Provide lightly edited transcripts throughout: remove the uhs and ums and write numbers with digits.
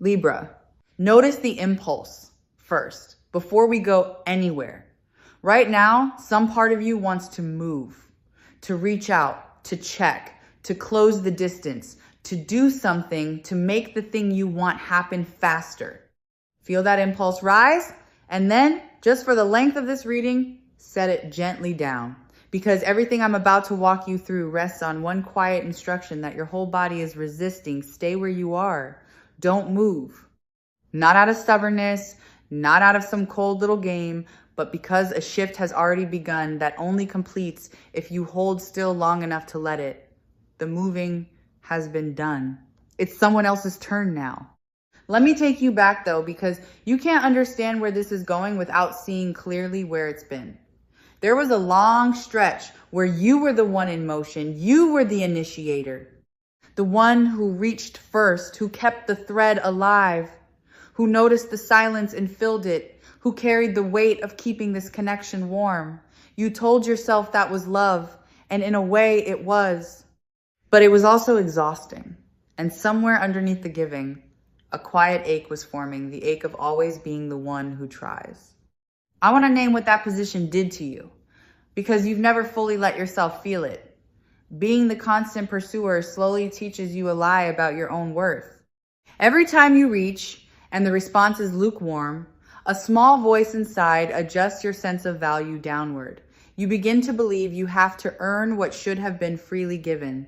Libra, notice the impulse first before we go anywhere. Right now, some part of you wants to move, to reach out, to check, to close the distance, to do something to make the thing you want happen faster. Feel that impulse rise, and then, just for the length of this reading, set it gently down. Because everything I'm about to walk you through rests on one quiet instruction that your whole body is resisting. Stay where you are. Don't move. Not out of stubbornness, not out of some cold little game, but because a shift has already begun that only completes if you hold still long enough to let it. The moving has been done. It's someone else's turn now. Let me take you back though, because you can't understand where this is going without seeing clearly where it's been. There was a long stretch where you were the one in motion. You were the initiator, the one who reached first, who kept the thread alive, who noticed the silence and filled it, who carried the weight of keeping this connection warm. You told yourself that was love, and in a way it was. But it was also exhausting. And somewhere underneath the giving, a quiet ache was forming, the ache of always being the one who tries. I want to name what that position did to you, because you've never fully let yourself feel it. Being the constant pursuer slowly teaches you a lie about your own worth. Every time you reach and the response is lukewarm, a small voice inside adjusts your sense of value downward. You begin to believe you have to earn what should have been freely given.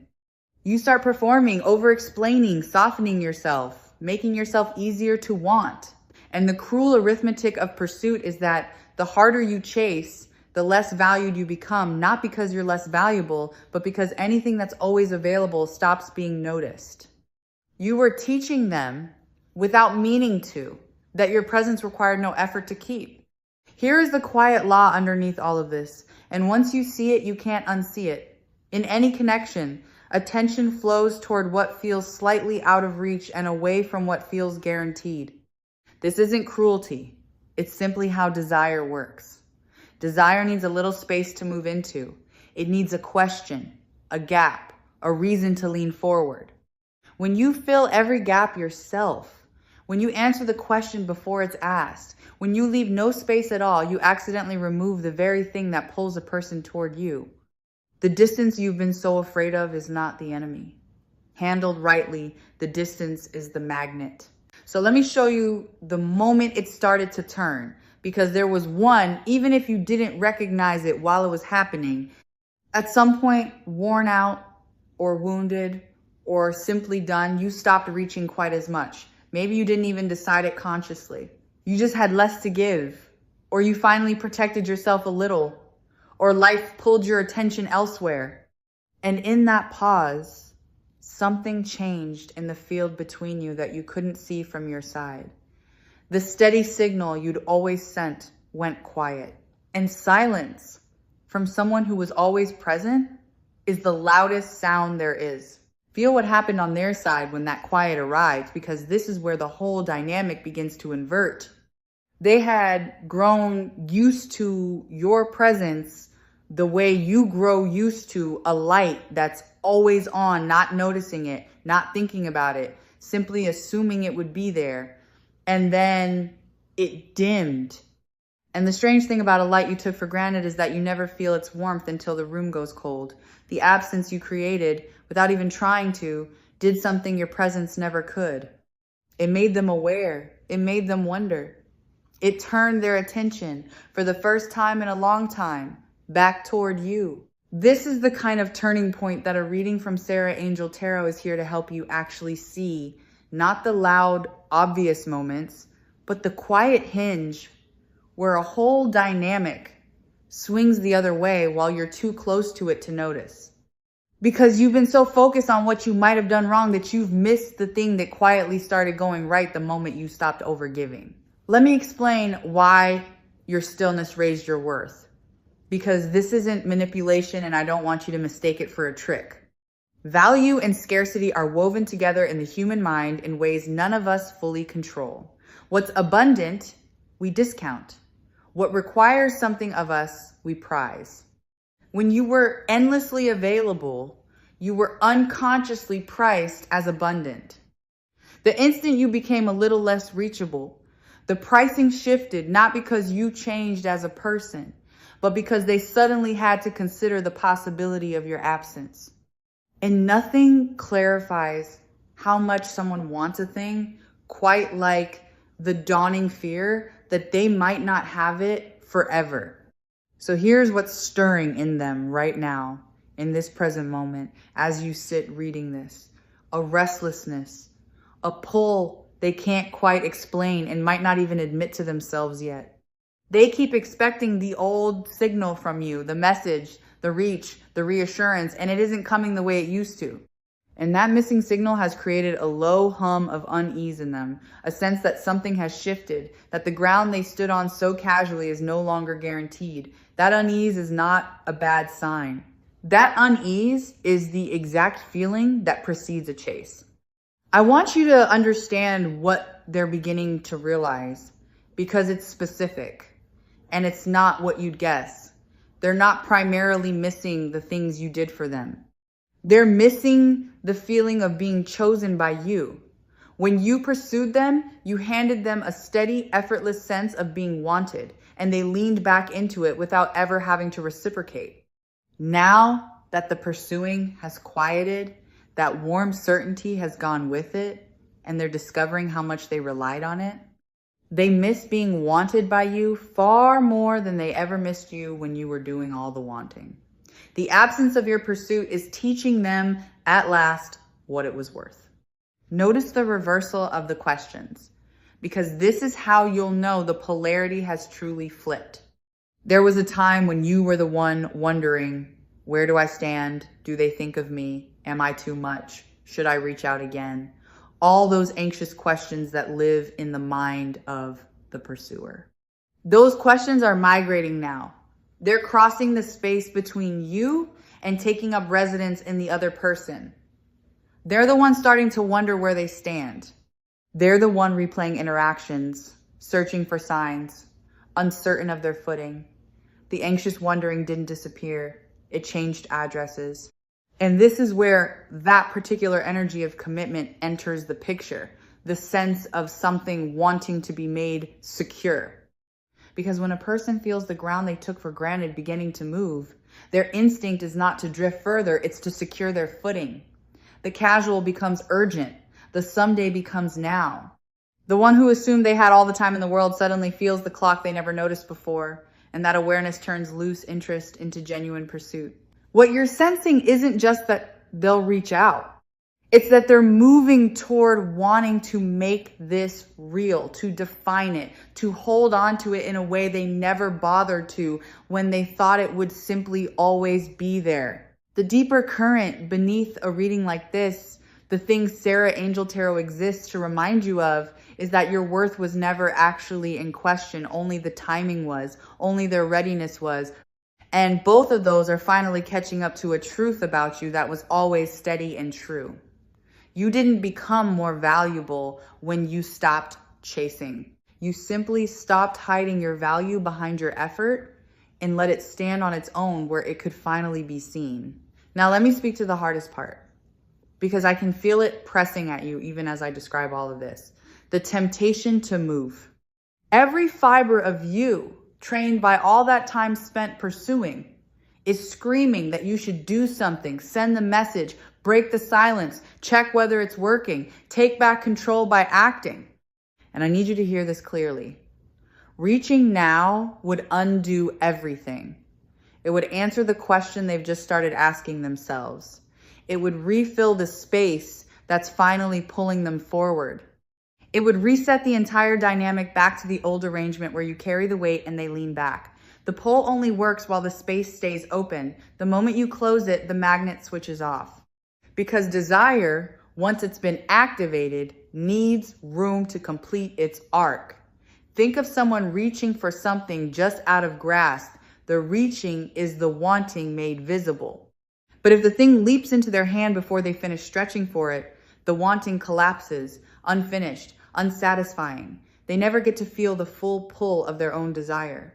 You start performing, over-explaining, softening yourself, making yourself easier to want. And the cruel arithmetic of pursuit is that the harder you chase, the less valued you become, not because you're less valuable, but because anything that's always available stops being noticed. You were teaching them, without meaning to, that your presence required no effort to keep. Here is the quiet law underneath all of this, and once you see it, you can't unsee it. In any connection, attention flows toward what feels slightly out of reach and away from what feels guaranteed. This isn't cruelty. It's simply how desire works. Desire needs a little space to move into. It needs a question, a gap, a reason to lean forward. When you fill every gap yourself, when you answer the question before it's asked, when you leave no space at all, you accidentally remove the very thing that pulls a person toward you. The distance you've been so afraid of is not the enemy. Handled rightly, the distance is the magnet. So let me show you the moment it started to turn, because there was one, even if you didn't recognize it while it was happening, at some point, worn out or wounded or simply done, you stopped reaching quite as much. Maybe you didn't even decide it consciously. You just had less to give, or you finally protected yourself a little, or life pulled your attention elsewhere. And in that pause, something changed in the field between you that you couldn't see from your side. The steady signal you'd always sent went quiet. And silence from someone who was always present is the loudest sound there is. Feel what happened on their side when that quiet arrived, because this is where the whole dynamic begins to invert. They had grown used to your presence the way you grow used to a light that's always on, not noticing it, not thinking about it, simply assuming it would be there. And then it dimmed. And the strange thing about a light you took for granted is that you never feel its warmth until the room goes cold. The absence you created, without even trying to, did something your presence never could. It made them aware. It made them wonder. It turned their attention, for the first time in a long time, back toward you. This is the kind of turning point that a reading from Sarah Angel Tarot is here to help you actually see. Not the loud, obvious moments, but the quiet hinge where a whole dynamic swings the other way while you're too close to it to notice. Because you've been so focused on what you might have done wrong that you've missed the thing that quietly started going right the moment you stopped overgiving. Let me explain why your stillness raised your worth. Because this isn't manipulation, and I don't want you to mistake it for a trick. Value and scarcity are woven together in the human mind in ways none of us fully control. What's abundant, we discount. What requires something of us, we prize. When you were endlessly available, you were unconsciously priced as abundant. The instant you became a little less reachable, the pricing shifted, not because you changed as a person, but because they suddenly had to consider the possibility of your absence. And nothing clarifies how much someone wants a thing quite like the dawning fear that they might not have it forever. So here's what's stirring in them right now, in this present moment, as you sit reading this. A restlessness, a pull they can't quite explain and might not even admit to themselves yet. They keep expecting the old signal from you, the message, the reach, the reassurance, and it isn't coming the way it used to. And that missing signal has created a low hum of unease in them, a sense that something has shifted, that the ground they stood on so casually is no longer guaranteed. That unease is not a bad sign. That unease is the exact feeling that precedes a chase. I want you to understand what they're beginning to realize, because it's specific and it's not what you'd guess. They're not primarily missing the things you did for them. They're missing the feeling of being chosen by you. When you pursued them, you handed them a steady, effortless sense of being wanted, and they leaned back into it without ever having to reciprocate. Now that the pursuing has quieted, that warm certainty has gone with it, and they're discovering how much they relied on it, they miss being wanted by you far more than they ever missed you when you were doing all the wanting. The absence of your pursuit is teaching them at last what it was worth. Notice the reversal of the questions, because this is how you'll know the polarity has truly flipped. There was a time when you were the one wondering, where do I stand? Do they think of me? Am I too much? Should I reach out again? All those anxious questions that live in the mind of the pursuer. Those questions are migrating now. They're crossing the space between you and taking up residence in the other person. They're the ones starting to wonder where they stand. They're the one replaying interactions, searching for signs, uncertain of their footing. The anxious wondering didn't disappear. It changed addresses. And this is where that particular energy of commitment enters the picture, the sense of something wanting to be made secure. Because when a person feels the ground they took for granted beginning to move, their instinct is not to drift further, it's to secure their footing. The casual becomes urgent. The someday becomes now. The one who assumed they had all the time in the world suddenly feels the clock they never noticed before, and that awareness turns loose interest into genuine pursuit. What you're sensing isn't just that they'll reach out. It's that they're moving toward wanting to make this real, to define it, to hold on to it in a way they never bothered to when they thought it would simply always be there. The deeper current beneath a reading like this, the thing Sarah Angel Tarot exists to remind you of, is that your worth was never actually in question. Only the timing was, only their readiness was. And both of those are finally catching up to a truth about you that was always steady and true. You didn't become more valuable when you stopped chasing. You simply stopped hiding your value behind your effort and let it stand on its own where it could finally be seen. Now let me speak to the hardest part, because I can feel it pressing at you even as I describe all of this. The temptation to move. Every fiber of you, trained by all that time spent pursuing, is screaming that you should do something, send the message, break the silence, check whether it's working, take back control by acting. And I need you to hear this clearly. Reaching now would undo everything. It would answer the question they've just started asking themselves. It would refill the space that's finally pulling them forward. It would reset the entire dynamic back to the old arrangement where you carry the weight and they lean back. The pull only works while the space stays open. The moment you close it, the magnet switches off. Because desire, once it's been activated, needs room to complete its arc. Think of someone reaching for something just out of grasp. The reaching is the wanting made visible. But if the thing leaps into their hand before they finish stretching for it, the wanting collapses, unfinished, unsatisfying. They never get to feel the full pull of their own desire.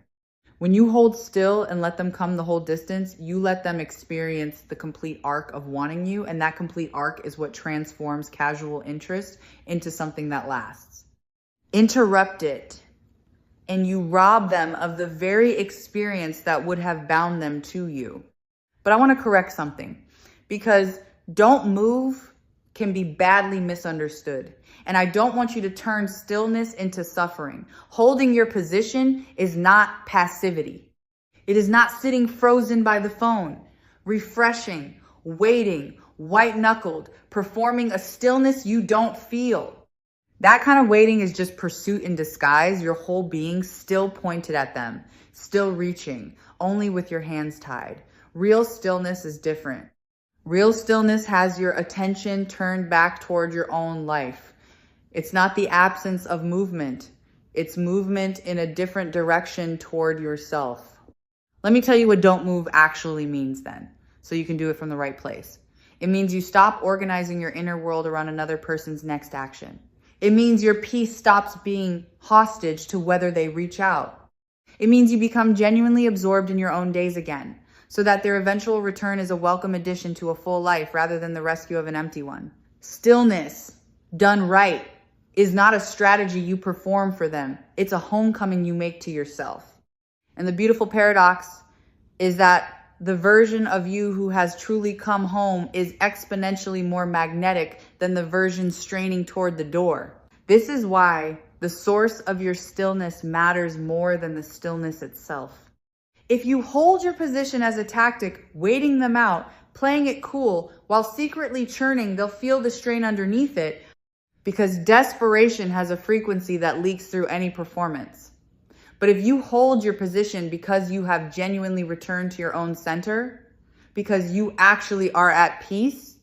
When you hold still and let them come the whole distance, you let them experience the complete arc of wanting you, and that complete arc is what transforms casual interest into something that lasts. Interrupt it, and you rob them of the very experience that would have bound them to you. But I want to correct something, because don't move can be badly misunderstood. And I don't want you to turn stillness into suffering. Holding your position is not passivity. It is not sitting frozen by the phone, refreshing, waiting, white-knuckled, performing a stillness you don't feel. That kind of waiting is just pursuit in disguise, your whole being still pointed at them, still reaching, only with your hands tied. Real stillness is different. Real stillness has your attention turned back toward your own life. It's not the absence of movement. It's movement in a different direction toward yourself. Let me tell you what don't move actually means then, so you can do it from the right place. It means you stop organizing your inner world around another person's next action. It means your peace stops being hostage to whether they reach out. It means you become genuinely absorbed in your own days again, so that their eventual return is a welcome addition to a full life rather than the rescue of an empty one. Stillness, done right, is not a strategy you perform for them. It's a homecoming you make to yourself. And the beautiful paradox is that the version of you who has truly come home is exponentially more magnetic than the version straining toward the door. This is why the source of your stillness matters more than the stillness itself. If you hold your position as a tactic, waiting them out, playing it cool, while secretly churning, they'll feel the strain underneath it, because desperation has a frequency that leaks through any performance. But if you hold your position because you have genuinely returned to your own center, because you actually are at peace,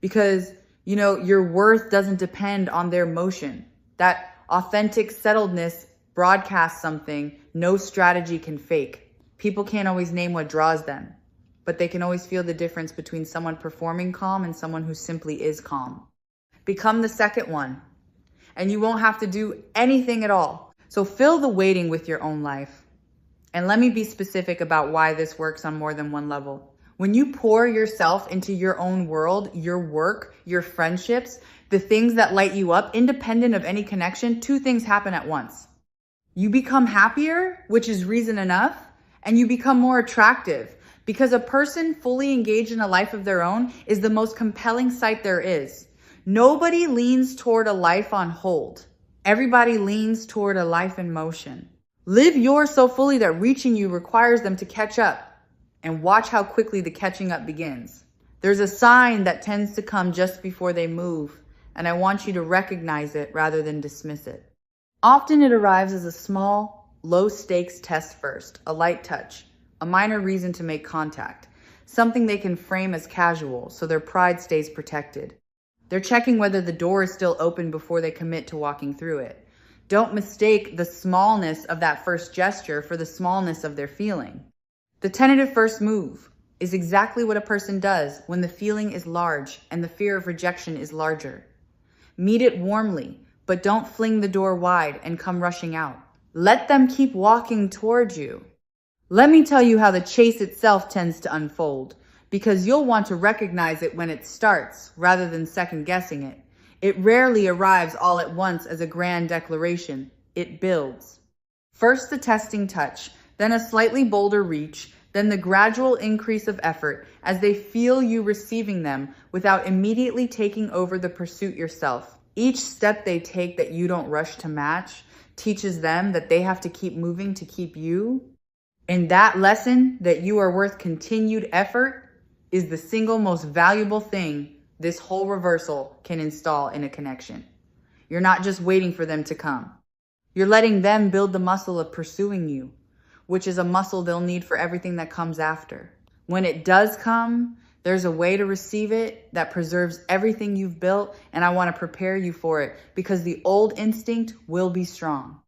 because, your worth doesn't depend on their motion. That authentic settledness broadcasts something no strategy can fake. People can't always name what draws them, but they can always feel the difference between someone performing calm and someone who simply is calm. Become the second one, and you won't have to do anything at all. So fill the waiting with your own life. And let me be specific about why this works on more than one level. When you pour yourself into your own world, your work, your friendships, the things that light you up, independent of any connection, two things happen at once. You become happier, which is reason enough, and you become more attractive, because a person fully engaged in a life of their own is the most compelling sight there is. Nobody leans toward a life on hold. Everybody leans toward a life in motion. Live yours so fully that reaching you requires them to catch up, and watch how quickly the catching up begins. There's a sign that tends to come just before they move, and I want you to recognize it rather than dismiss it. Often it arrives as a small, low-stakes test first, a light touch, a minor reason to make contact, something they can frame as casual so their pride stays protected. They're checking whether the door is still open before they commit to walking through it. Don't mistake the smallness of that first gesture for the smallness of their feeling. The tentative first move is exactly what a person does when the feeling is large and the fear of rejection is larger. Meet it warmly, but don't fling the door wide and come rushing out. Let them keep walking towards you. Let me tell you how the chase itself tends to unfold, because you'll want to recognize it when it starts rather than second guessing it. It rarely arrives all at once as a grand declaration. It builds. First the testing touch, then a slightly bolder reach, then the gradual increase of effort as they feel you receiving them without immediately taking over the pursuit yourself. Each step they take that you don't rush to match teaches them that they have to keep moving to keep you. And that lesson that you are worth continued effort is the single most valuable thing this whole reversal can install in a connection. You're not just waiting for them to come. You're letting them build the muscle of pursuing you, which is a muscle they'll need for everything that comes after. When it does come, there's a way to receive it that preserves everything you've built, and I want to prepare you for it because the old instinct will be strong.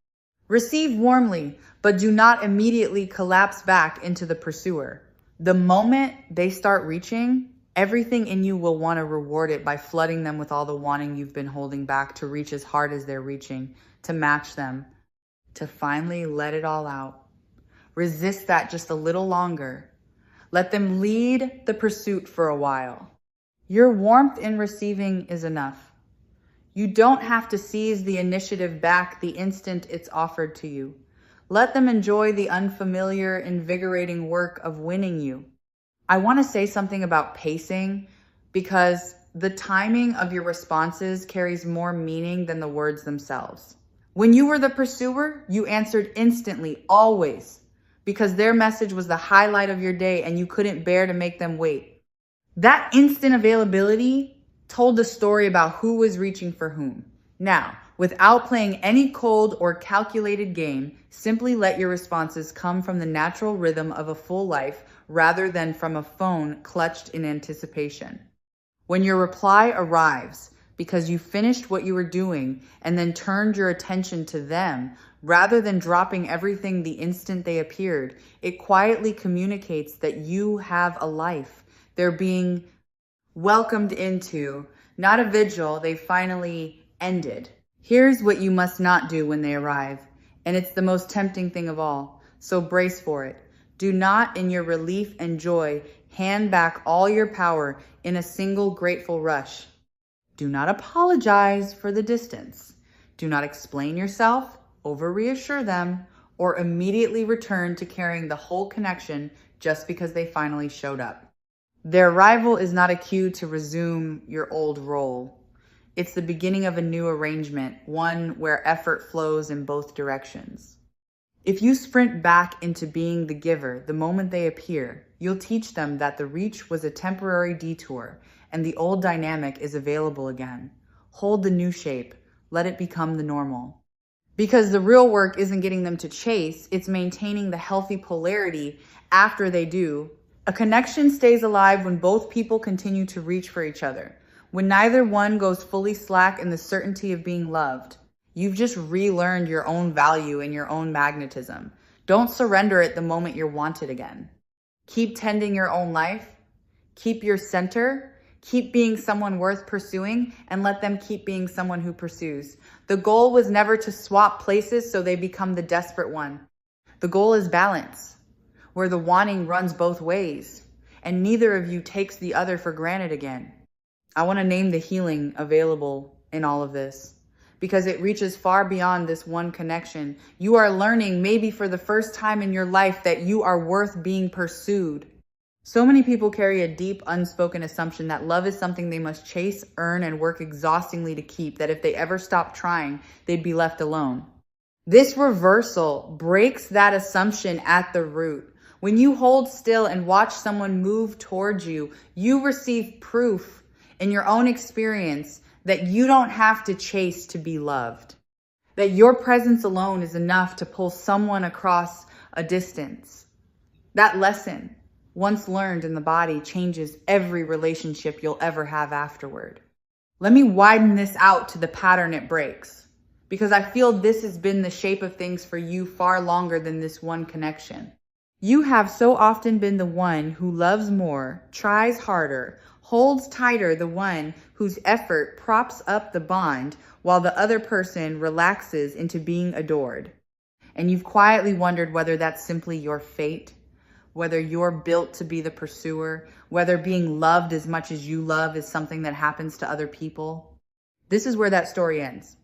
Receive warmly, but do not immediately collapse back into the pursuer. The moment they start reaching, everything in you will want to reward it by flooding them with all the wanting you've been holding back to reach as hard as they're reaching, to match them, to finally let it all out. Resist that just a little longer. Let them lead the pursuit for a while. Your warmth in receiving is enough. You don't have to seize the initiative back the instant it's offered to you. Let them enjoy the unfamiliar, invigorating work of winning you. I want to say something about pacing because the timing of your responses carries more meaning than the words themselves. When you were the pursuer, you answered instantly, always, because their message was the highlight of your day and you couldn't bear to make them wait. That instant availability told the story about who was reaching for whom. Now, without playing any cold or calculated game, simply let your responses come from the natural rhythm of a full life rather than from a phone clutched in anticipation. When your reply arrives because you finished what you were doing and then turned your attention to them, rather than dropping everything the instant they appeared, it quietly communicates that you have a life. They're being welcomed into, not a vigil they finally ended. Here's what you must not do when they arrive, and it's the most tempting thing of all, so brace for it. Do not, in your relief and joy, hand back all your power in a single grateful rush. Do not apologize for the distance. Do not explain yourself, over-reassure them, or immediately return to carrying the whole connection just because they finally showed up. Their arrival is not a cue to resume your old role. It's the beginning of a new arrangement, one where effort flows in both directions. If you sprint back into being the giver the moment they appear, you'll teach them that the reach was a temporary detour and the old dynamic is available again. Hold the new shape. Let it become the normal. Because the real work isn't getting them to chase, it's maintaining the healthy polarity after they do. A connection stays alive when both people continue to reach for each other. When neither one goes fully slack in the certainty of being loved. You've just relearned your own value and your own magnetism. Don't surrender it the moment you're wanted again. Keep tending your own life. Keep your center. Keep being someone worth pursuing, and let them keep being someone who pursues. The goal was never to swap places so they become the desperate one. The goal is balance, where the wanting runs both ways, and neither of you takes the other for granted again. I want to name the healing available in all of this, because it reaches far beyond this one connection. You are learning, maybe for the first time in your life, that you are worth being pursued. So many people carry a deep, unspoken assumption that love is something they must chase, earn, and work exhaustingly to keep, that if they ever stop trying, they'd be left alone. This reversal breaks that assumption at the root. When you hold still and watch someone move towards you, you receive proof in your own experience that you don't have to chase to be loved. That your presence alone is enough to pull someone across a distance. That lesson, once learned in the body, changes every relationship you'll ever have afterward. Let me widen this out to the pattern it breaks, because I feel this has been the shape of things for you far longer than this one connection. You have so often been the one who loves more, tries harder, holds tighter, the one whose effort props up the bond while the other person relaxes into being adored. And you've quietly wondered whether that's simply your fate, whether you're built to be the pursuer, whether being loved as much as you love is something that happens to other people. This is where that story ends.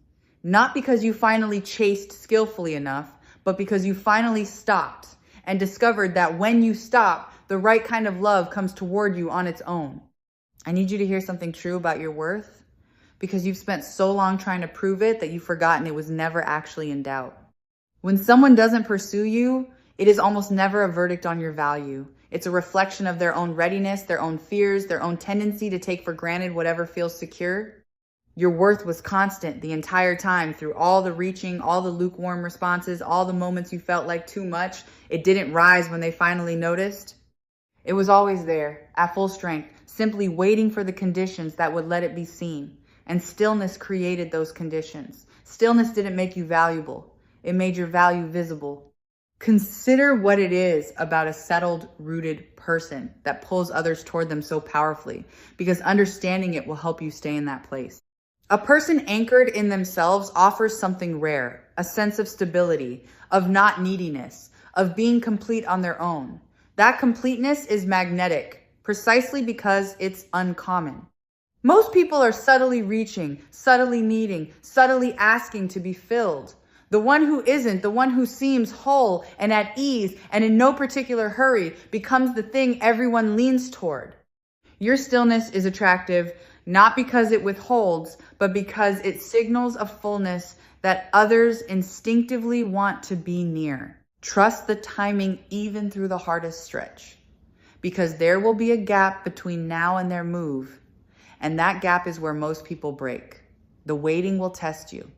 Not because you finally chased skillfully enough, but because you finally stopped and discovered that when you stop, the right kind of love comes toward you on its own. I need you to hear something true about your worth, because you've spent so long trying to prove it that you've forgotten it was never actually in doubt. When someone doesn't pursue you, it is almost never a verdict on your value. It's a reflection of their own readiness, their own fears, their own tendency to take for granted whatever feels secure. Your worth was constant the entire time, through all the reaching, all the lukewarm responses, all the moments you felt like too much. It didn't rise when they finally noticed. It was always there, at full strength, simply waiting for the conditions that would let it be seen. And stillness created those conditions. Stillness didn't make you valuable. It made your value visible. Consider what it is about a settled, rooted person that pulls others toward them so powerfully, because understanding it will help you stay in that place. A person anchored in themselves offers something rare, a sense of stability, of not neediness, of being complete on their own. That completeness is magnetic, precisely because it's uncommon. Most people are subtly reaching, subtly needing, subtly asking to be filled. The one who isn't, the one who seems whole and at ease and in no particular hurry, becomes the thing everyone leans toward. Your stillness is attractive, not because it withholds, but because it signals a fullness that others instinctively want to be near. Trust the timing even through the hardest stretch, because there will be a gap between now and their move, and that gap is where most people break. The waiting will test you.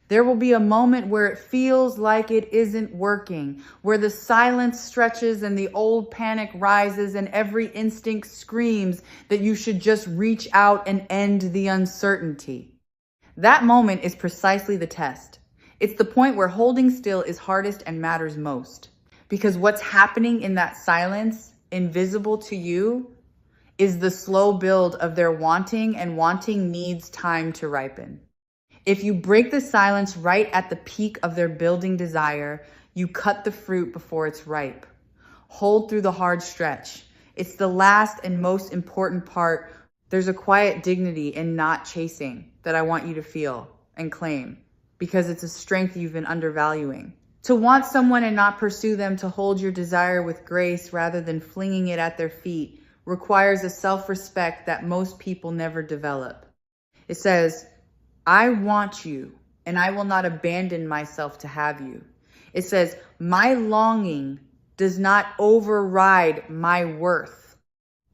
There will be a moment where it feels like it isn't working, where the silence stretches and the old panic rises and every instinct screams that you should just reach out and end the uncertainty. That moment is precisely the test. It's the point where holding still is hardest and matters most. Because what's happening in that silence, invisible to you, is the slow build of their wanting, and wanting needs time to ripen. If you break the silence right at the peak of their building desire, you cut the fruit before it's ripe. Hold through the hard stretch. It's the last and most important part. There's a quiet dignity in not chasing that I want you to feel and claim, because it's a strength you've been undervaluing. To want someone and not pursue them, to hold your desire with grace rather than flinging it at their feet, requires a self-respect that most people never develop. It says, I want you, and I will not abandon myself to have you. It says, my longing does not override my worth.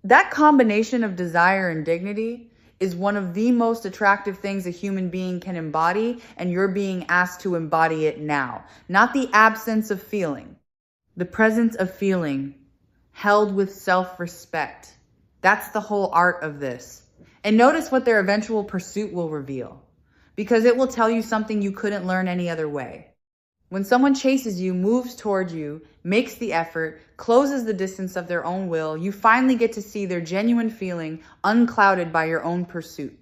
That combination of desire and dignity is one of the most attractive things a human being can embody, and you're being asked to embody it now. Not the absence of feeling, the presence of feeling held with self-respect. That's the whole art of this. And notice what their eventual pursuit will reveal, because it will tell you something you couldn't learn any other way. When someone chases you, moves toward you, makes the effort, closes the distance of their own will, you finally get to see their genuine feeling unclouded by your own pursuit.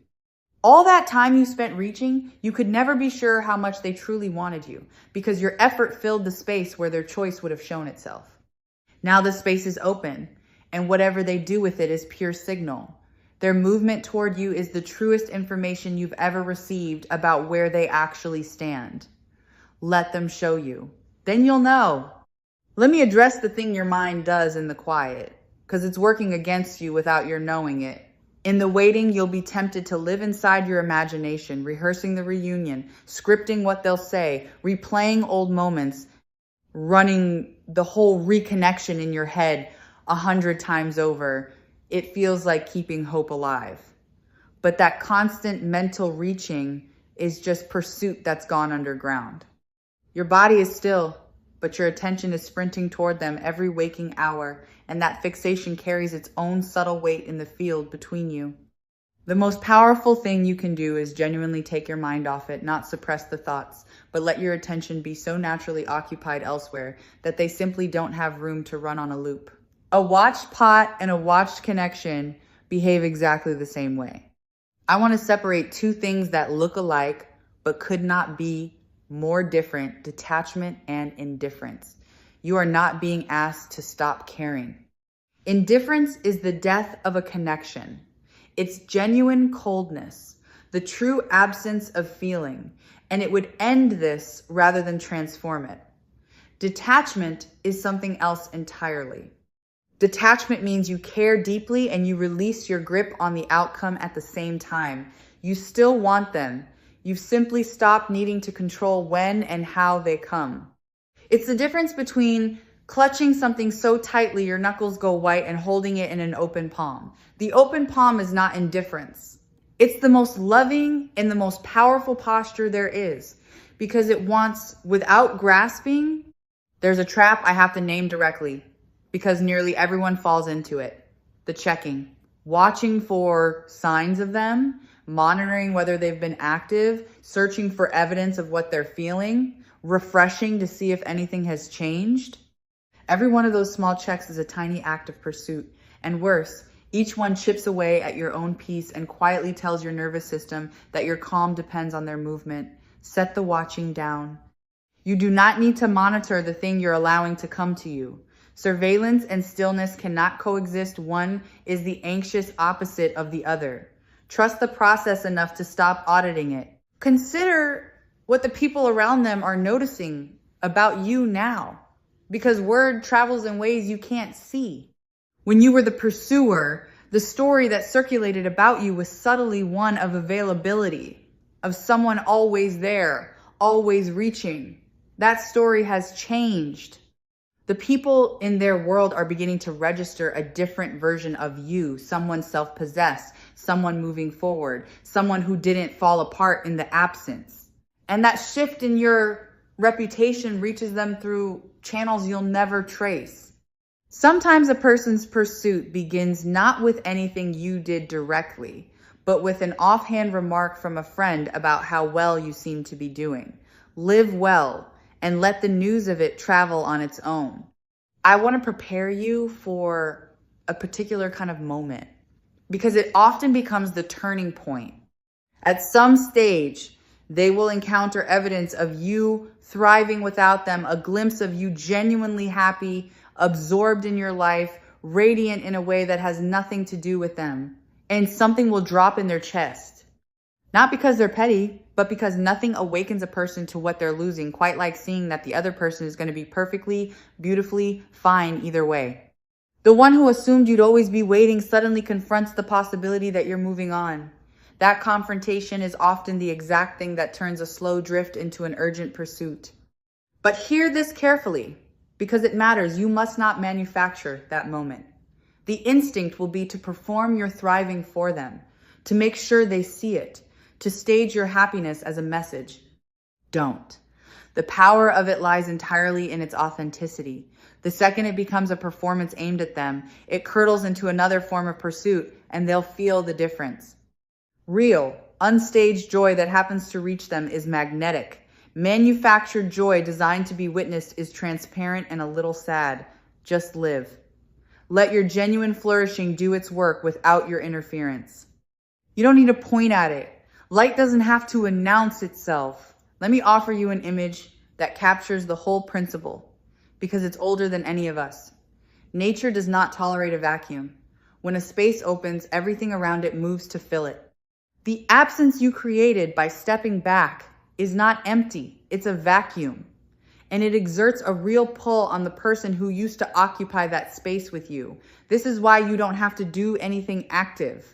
All that time you spent reaching, you could never be sure how much they truly wanted you, because your effort filled the space where their choice would have shown itself. Now the space is open, and whatever they do with it is pure signal. Their movement toward you is the truest information you've ever received about where they actually stand. Let them show you. Then you'll know. Let me address the thing your mind does in the quiet, because it's working against you without your knowing it. In the waiting, you'll be tempted to live inside your imagination, rehearsing the reunion, scripting what they'll say, replaying old moments, running the whole reconnection in your head 100 times over. It feels like keeping hope alive. But that constant mental reaching is just pursuit that's gone underground. Your body is still, but your attention is sprinting toward them every waking hour, and that fixation carries its own subtle weight in the field between you. The most powerful thing you can do is genuinely take your mind off it, not suppress the thoughts, but let your attention be so naturally occupied elsewhere that they simply don't have room to run on a loop. A watched pot and a watched connection behave exactly the same way. I want to separate two things that look alike but could not be more different: detachment and indifference. You are not being asked to stop caring. Indifference is the death of a connection. It's genuine coldness, the true absence of feeling, and it would end this rather than transform it. Detachment is something else entirely. Detachment means you care deeply and you release your grip on the outcome at the same time. You still want them. You've simply stopped needing to control when and how they come. It's the difference between clutching something so tightly your knuckles go white and holding it in an open palm. The open palm is not indifference. It's the most loving and the most powerful posture there is, because it wants, without grasping. There's a trap I have to name directly, because nearly everyone falls into it. The checking. Watching for signs of them, monitoring whether they've been active, searching for evidence of what they're feeling, refreshing to see if anything has changed. Every one of those small checks is a tiny act of pursuit. And worse, each one chips away at your own peace and quietly tells your nervous system that your calm depends on their movement. Set the watching down. You do not need to monitor the thing you're allowing to come to you. Surveillance and stillness cannot coexist. One is the anxious opposite of the other. Trust the process enough to stop auditing it. Consider what the people around them are noticing about you now, because word travels in ways you can't see. When you were the pursuer, the story that circulated about you was subtly one of availability, of someone always there, always reaching. That story has changed. The people in their world are beginning to register a different version of you, someone self-possessed, someone moving forward, someone who didn't fall apart in the absence. And that shift in your reputation reaches them through channels you'll never trace. Sometimes a person's pursuit begins not with anything you did directly, but with an offhand remark from a friend about how well you seem to be doing. Live well and let the news of it travel on its own. I want to prepare you for a particular kind of moment, because it often becomes the turning point. At some stage, they will encounter evidence of you thriving without them, a glimpse of you genuinely happy, absorbed in your life, radiant in a way that has nothing to do with them. And something will drop in their chest. Not because they're petty, but because nothing awakens a person to what they're losing, quite like seeing that the other person is going to be perfectly, beautifully fine either way. The one who assumed you'd always be waiting suddenly confronts the possibility that you're moving on. That confrontation is often the exact thing that turns a slow drift into an urgent pursuit. But hear this carefully, because it matters. You must not manufacture that moment. The instinct will be to perform your thriving for them, to make sure they see it, to stage your happiness as a message. Don't. The power of it lies entirely in its authenticity. The second it becomes a performance aimed at them, it curdles into another form of pursuit, and they'll feel the difference. Real, unstaged joy that happens to reach them is magnetic. Manufactured joy designed to be witnessed is transparent and a little sad. Just live. Let your genuine flourishing do its work without your interference. You don't need to point at it. Light doesn't have to announce itself. Let me offer you an image that captures the whole principle, because it's older than any of us. Nature does not tolerate a vacuum. When a space opens, everything around it moves to fill it. The absence you created by stepping back is not empty. It's a vacuum. And it exerts a real pull on the person who used to occupy that space with you. This is why you don't have to do anything active.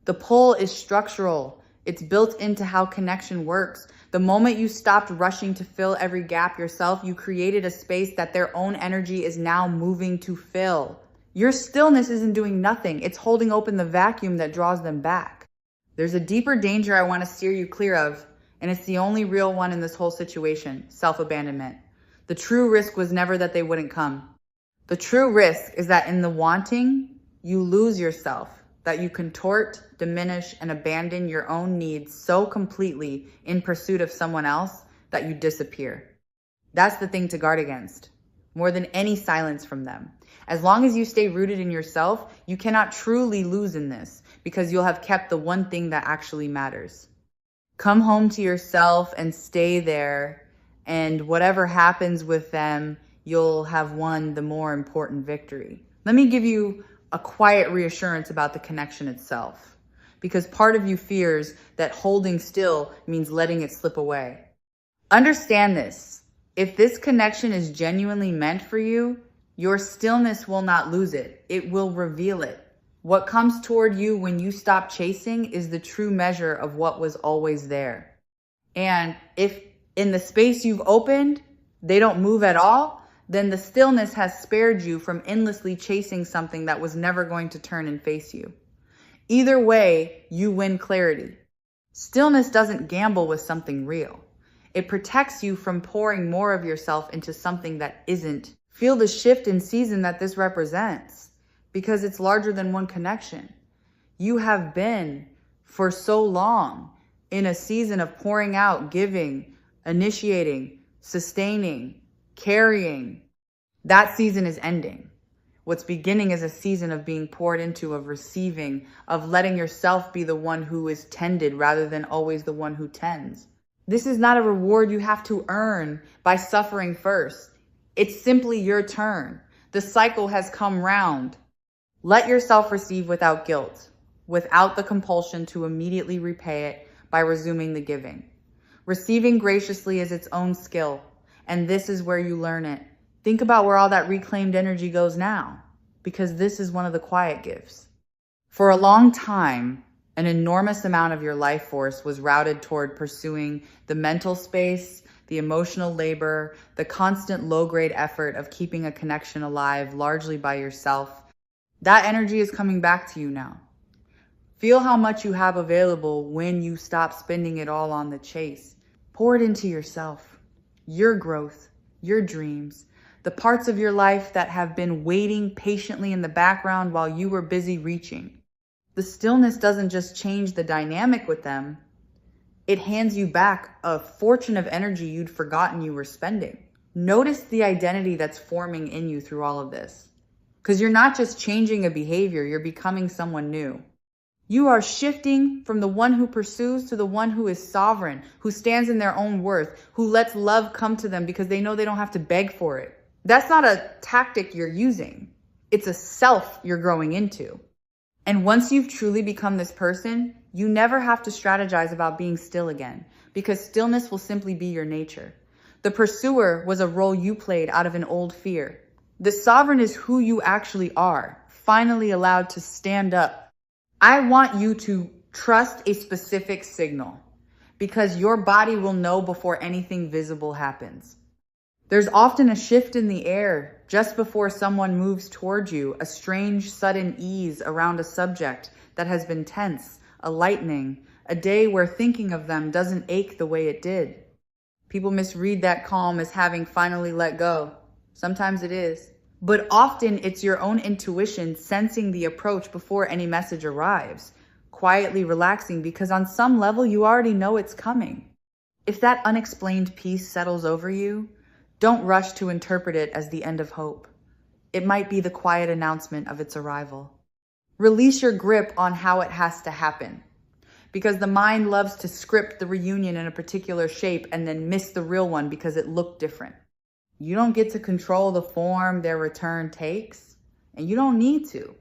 The pull is structural. It's built into how connection works. The moment you stopped rushing to fill every gap yourself, you created a space that their own energy is now moving to fill. Your stillness isn't doing nothing. It's holding open the vacuum that draws them back. There's a deeper danger I want to steer you clear of, and it's the only real one in this whole situation: self-abandonment. The true risk was never that they wouldn't come. The true risk is that in the wanting, you lose yourself, that you contort, diminish, and abandon your own needs so completely in pursuit of someone else that you disappear. That's the thing to guard against, more than any silence from them. As long as you stay rooted in yourself, you cannot truly lose in this, because you'll have kept the one thing that actually matters. Come home to yourself and stay there, and whatever happens with them, you'll have won the more important victory. Let me give you a quiet reassurance about the connection itself, because part of you fears that holding still means letting it slip away. Understand this. If this connection is genuinely meant for you, your stillness will not lose it. It will reveal it. What comes toward you when you stop chasing is the true measure of what was always there. And if in the space you've opened, they don't move at all, then the stillness has spared you from endlessly chasing something that was never going to turn and face you. Either way, you win clarity. Stillness doesn't gamble with something real. It protects you from pouring more of yourself into something that isn't. Feel the shift in season that this represents, because it's larger than one connection. You have been, for so long, in a season of pouring out, giving, initiating, sustaining, carrying. That season is ending. What's beginning is a season of being poured into, of receiving, of letting yourself be the one who is tended rather than always the one who tends. This is not a reward you have to earn by suffering first. It's simply your turn. The cycle has come round. Let yourself receive without guilt, without the compulsion to immediately repay it by resuming the giving. Receiving graciously is its own skill, and this is where you learn it. Think about where all that reclaimed energy goes now, because this is one of the quiet gifts. For a long time, an enormous amount of your life force was routed toward pursuing the mental space, the emotional labor, the constant low-grade effort of keeping a connection alive largely by yourself. That energy is coming back to you now. Feel how much you have available when you stop spending it all on the chase. Pour it into yourself, your growth, your dreams, the parts of your life that have been waiting patiently in the background while you were busy reaching. The stillness doesn't just change the dynamic with them. It hands you back a fortune of energy you'd forgotten you were spending. Notice the identity that's forming in you through all of this. Because you're not just changing a behavior, you're becoming someone new. You are shifting from the one who pursues to the one who is sovereign, who stands in their own worth, who lets love come to them because they know they don't have to beg for it. That's not a tactic you're using. It's a self you're growing into. And once you've truly become this person, you never have to strategize about being still again, because stillness will simply be your nature. The pursuer was a role you played out of an old fear. The sovereign is who you actually are, finally allowed to stand up. I want you to trust a specific signal, because your body will know before anything visible happens. There's often a shift in the air just before someone moves towards you, a strange sudden ease around a subject that has been tense, a lightening, a day where thinking of them doesn't ache the way it did. People misread that calm as having finally let go. Sometimes it is. But often it's your own intuition sensing the approach before any message arrives, quietly relaxing because on some level you already know it's coming. If that unexplained peace settles over you, don't rush to interpret it as the end of hope. It might be the quiet announcement of its arrival. Release your grip on how it has to happen, because the mind loves to script the reunion in a particular shape and then miss the real one because it looked different. You don't get to control the form their return takes, and you don't need to.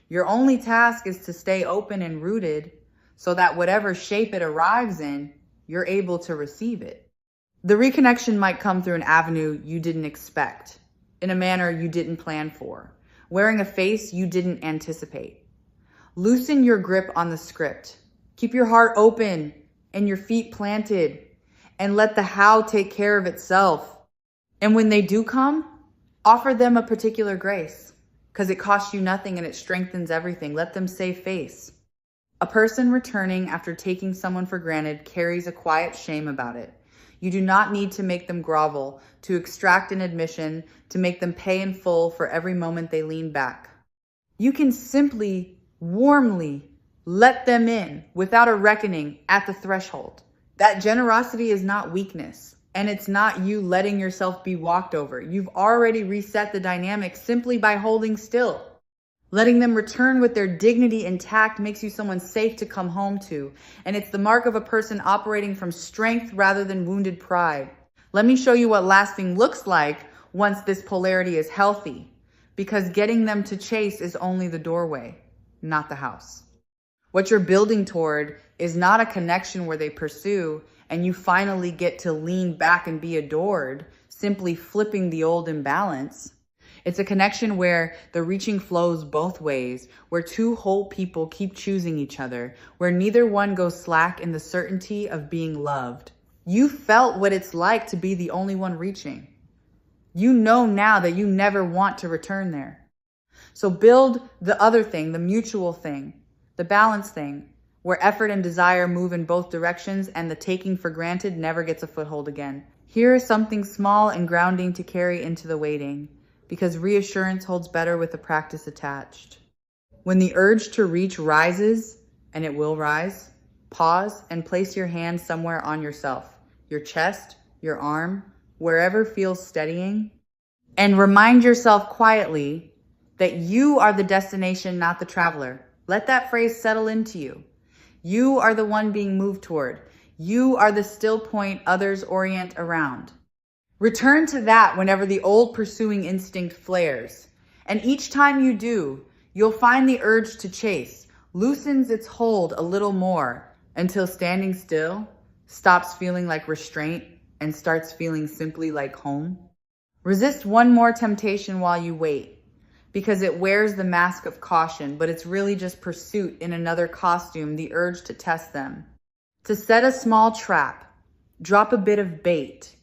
Your only task is to stay open and rooted so that whatever shape it arrives in, you're able to receive it. The reconnection might come through an avenue you didn't expect, in a manner you didn't plan for, wearing a face you didn't anticipate. Loosen your grip on the script. Keep your heart open and your feet planted, and let the how take care of itself. And when they do come, offer them a particular grace, because it costs you nothing and it strengthens everything. Let them save face. A person returning after taking someone for granted carries a quiet shame about it. You do not need to make them grovel, to extract an admission, to make them pay in full for every moment they lean back. You can simply, warmly let them in without a reckoning at the threshold. That generosity is not weakness, and it's not you letting yourself be walked over. You've already reset the dynamic simply by holding still. Letting them return with their dignity intact makes you someone safe to come home to. And it's the mark of a person operating from strength rather than wounded pride. Let me show you what lasting looks like once this polarity is healthy. Because getting them to chase is only the doorway, not the house. What you're building toward is not a connection where they pursue and you finally get to lean back and be adored, simply flipping the old imbalance. It's a connection where the reaching flows both ways, where two whole people keep choosing each other, where neither one goes slack in the certainty of being loved. You felt what it's like to be the only one reaching. You know now that you never want to return there. So build the other thing, the mutual thing, the balance thing, where effort and desire move in both directions and the taking for granted never gets a foothold again. Here is something small and grounding to carry into the waiting, because reassurance holds better with the practice attached. When the urge to reach rises, and it will rise, pause and place your hand somewhere on yourself, your chest, your arm, wherever feels steadying, and remind yourself quietly that you are the destination, not the traveler. Let that phrase settle into you. You are the one being moved toward. You are the still point others orient around. Return to that whenever the old pursuing instinct flares. And each time you do, you'll find the urge to chase loosens its hold a little more until standing still stops feeling like restraint and starts feeling simply like home. Resist one more temptation while you wait, because it wears the mask of caution, but it's really just pursuit in another costume, the urge to test them. To set a small trap, drop a bit of bait,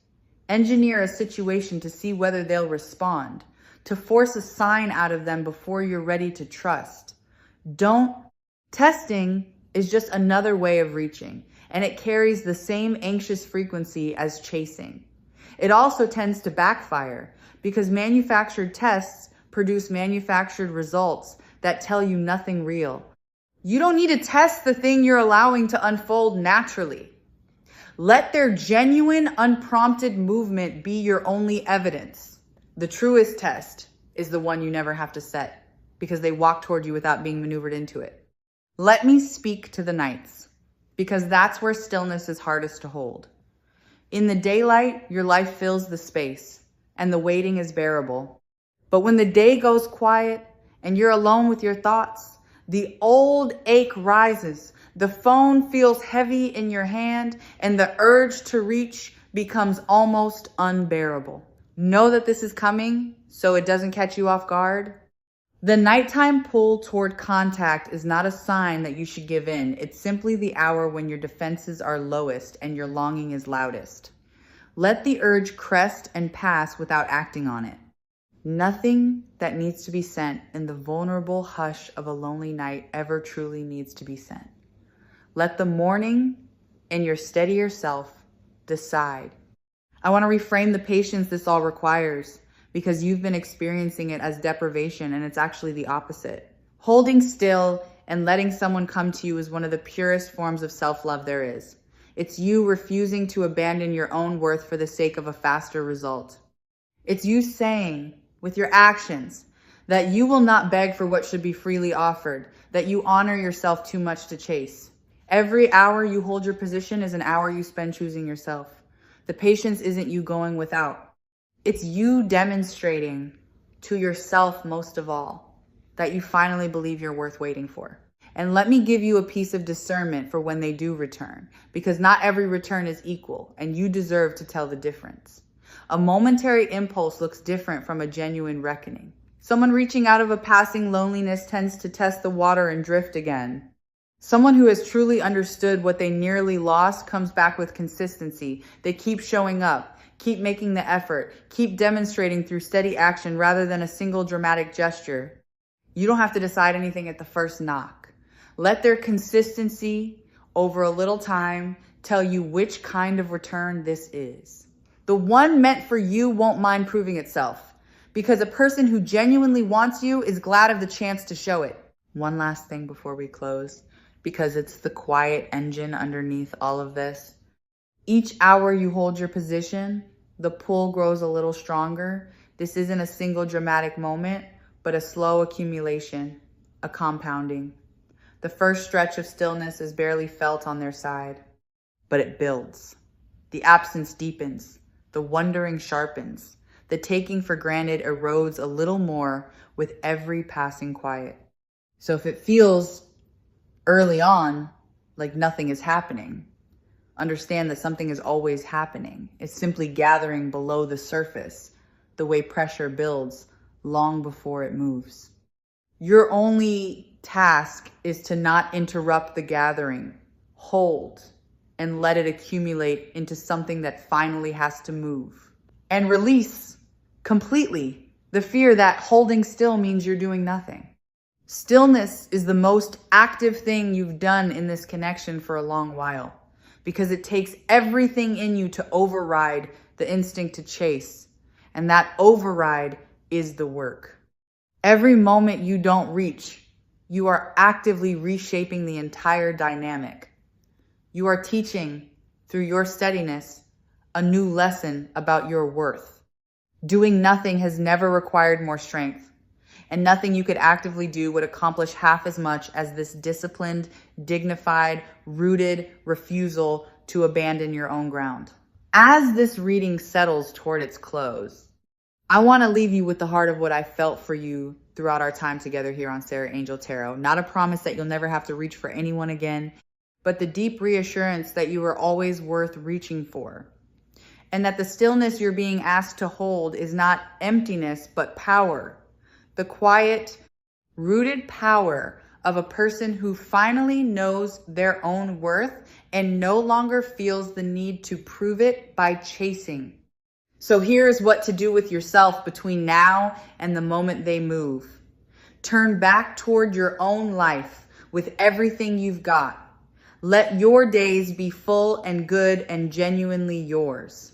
engineer a situation to see whether they'll respond, to force a sign out of them before you're ready to trust. Testing is just another way of reaching, and it carries the same anxious frequency as chasing. It also tends to backfire because manufactured tests produce manufactured results that tell you nothing real. You don't need to test the thing you're allowing to unfold naturally. Let their genuine, unprompted movement be your only evidence. The truest test is the one you never have to set because they walk toward you without being maneuvered into it. Let me speak to the nights because that's where stillness is hardest to hold. In the daylight, your life fills the space and the waiting is bearable. But when the day goes quiet and you're alone with your thoughts, the old ache rises, the phone feels heavy in your hand, and the urge to reach becomes almost unbearable. Know that this is coming so it doesn't catch you off guard. The nighttime pull toward contact is not a sign that you should give in. It's simply the hour when your defenses are lowest and your longing is loudest. Let the urge crest and pass without acting on it. Nothing that needs to be sent in the vulnerable hush of a lonely night ever truly needs to be sent. Let the morning and your steadier self decide. I want to reframe the patience this all requires because you've been experiencing it as deprivation and it's actually the opposite. Holding still and letting someone come to you is one of the purest forms of self-love there is. It's you refusing to abandon your own worth for the sake of a faster result. It's you saying, with your actions, that you will not beg for what should be freely offered, that you honor yourself too much to chase. Every hour you hold your position is an hour you spend choosing yourself. The patience isn't you going without. It's you demonstrating to yourself most of all that you finally believe you're worth waiting for. And let me give you a piece of discernment for when they do return, because not every return is equal and you deserve to tell the difference. A momentary impulse looks different from a genuine reckoning. Someone reaching out of a passing loneliness tends to test the water and drift again. Someone who has truly understood what they nearly lost comes back with consistency. They keep showing up, keep making the effort, keep demonstrating through steady action rather than a single dramatic gesture. You don't have to decide anything at the first knock. Let their consistency over a little time tell you which kind of return this is. The one meant for you won't mind proving itself because a person who genuinely wants you is glad of the chance to show it. One last thing before we close, because it's the quiet engine underneath all of this. Each hour you hold your position, the pull grows a little stronger. This isn't a single dramatic moment, but a slow accumulation, a compounding. The first stretch of stillness is barely felt on their side, but it builds. The absence deepens. The wondering sharpens. The taking for granted erodes a little more with every passing quiet. So if it feels early on like nothing is happening, understand that something is always happening. It's simply gathering below the surface, the way pressure builds long before it moves. Your only task is to not interrupt the gathering. Hold and let it accumulate into something that finally has to move. And release completely the fear that holding still means you're doing nothing. Stillness is the most active thing you've done in this connection for a long while because it takes everything in you to override the instinct to chase. And that override is the work. Every moment you don't reach, you are actively reshaping the entire dynamic. You are teaching, through your steadiness, a new lesson about your worth. Doing nothing has never required more strength, and nothing you could actively do would accomplish half as much as this disciplined, dignified, rooted refusal to abandon your own ground. As this reading settles toward its close, I want to leave you with the heart of what I felt for you throughout our time together here on Sarah Angel Tarot. Not a promise that you'll never have to reach for anyone again, but the deep reassurance that you are always worth reaching for. And that the stillness you're being asked to hold is not emptiness, but power. The quiet, rooted power of a person who finally knows their own worth and no longer feels the need to prove it by chasing. So here's what to do with yourself between now and the moment they move. Turn back toward your own life with everything you've got. Let your days be full and good and genuinely yours.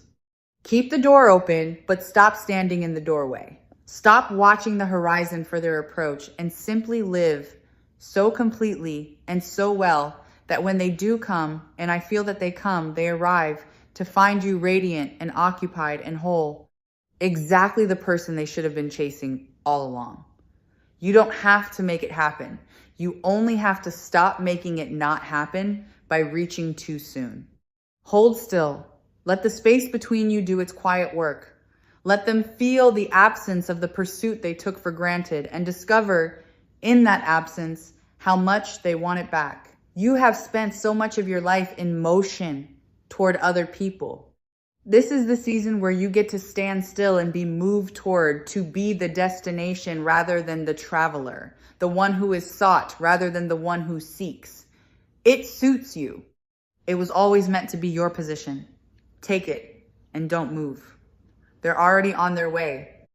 Keep the door open, but stop standing in the doorway. Stop watching the horizon for their approach and simply live so completely and so well that when they do come, and I feel that they come, they arrive to find you radiant and occupied and whole. Exactly the person they should have been chasing all along. You don't have to make it happen. You only have to stop making it not happen by reaching too soon. Hold still. Let the space between you do its quiet work. Let them feel the absence of the pursuit they took for granted and discover in that absence how much they want it back. You have spent so much of your life in motion toward other people. This is the season where you get to stand still and be moved toward, to be the destination rather than the traveler, the one who is sought rather than the one who seeks. It suits you. It was always meant to be your position. Take it and don't move. They're already on their way.